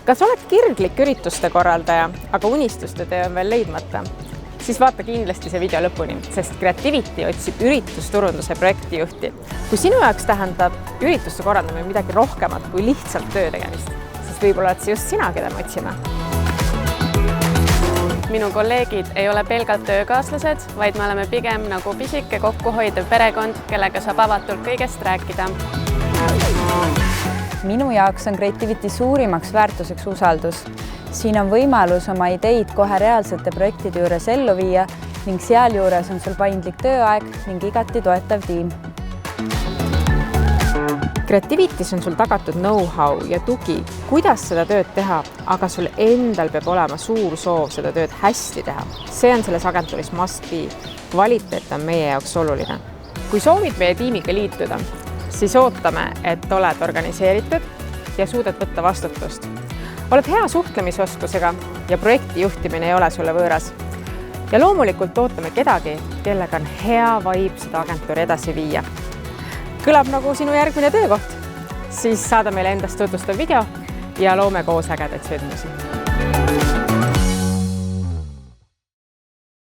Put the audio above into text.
Kas oled kirglik ürituste korraldaja, aga unistuste töö on veel leidmata? Siis vaata kindlasti see video lõpuni, sest Creativity otsib üritusturunduse projektijuhti. Kui sinu jaoks tähendab ürituste korraldamine midagi rohkemat kui lihtsalt töö tegemist, siis võib-olla oled see just sina, keda me otsime. Minu kolleegid ei ole pelgalt töökaaslased, vaid me oleme pigem nagu pisike kokkuhoidev perekond, kellega saab avatult kõigest rääkida. Minu jaoks on Creativity suurimaks väärtuseks usaldus. Siin on võimalus oma ideid kohe reaalsete projektide juures ellu viia ning sealjuures on sul paindlik tööaeg ning igati toetav tiim. Creativity's on sul tagatud know-how ja tugi, kuidas seda tööd teha, aga sul endal peab olema suur soov seda tööd hästi teha. See on selles agentuuris must be. Kvaliteet on meie jaoks oluline. Kui soovid meie tiimiga liituda, siis ootame, et oled organiseeritud ja suudad võtta vastutust. Oled hea suhtlemisoskusega ja projekti juhtimine ei ole sulle võõras. Ja loomulikult ootame kedagi, kellega on hea vibe seda agentuuri edasi viia. Kõlab nagu sinu järgmine töökoht, siis saada meile endast tutvustav video ja loome koos ägedaid sündmusi.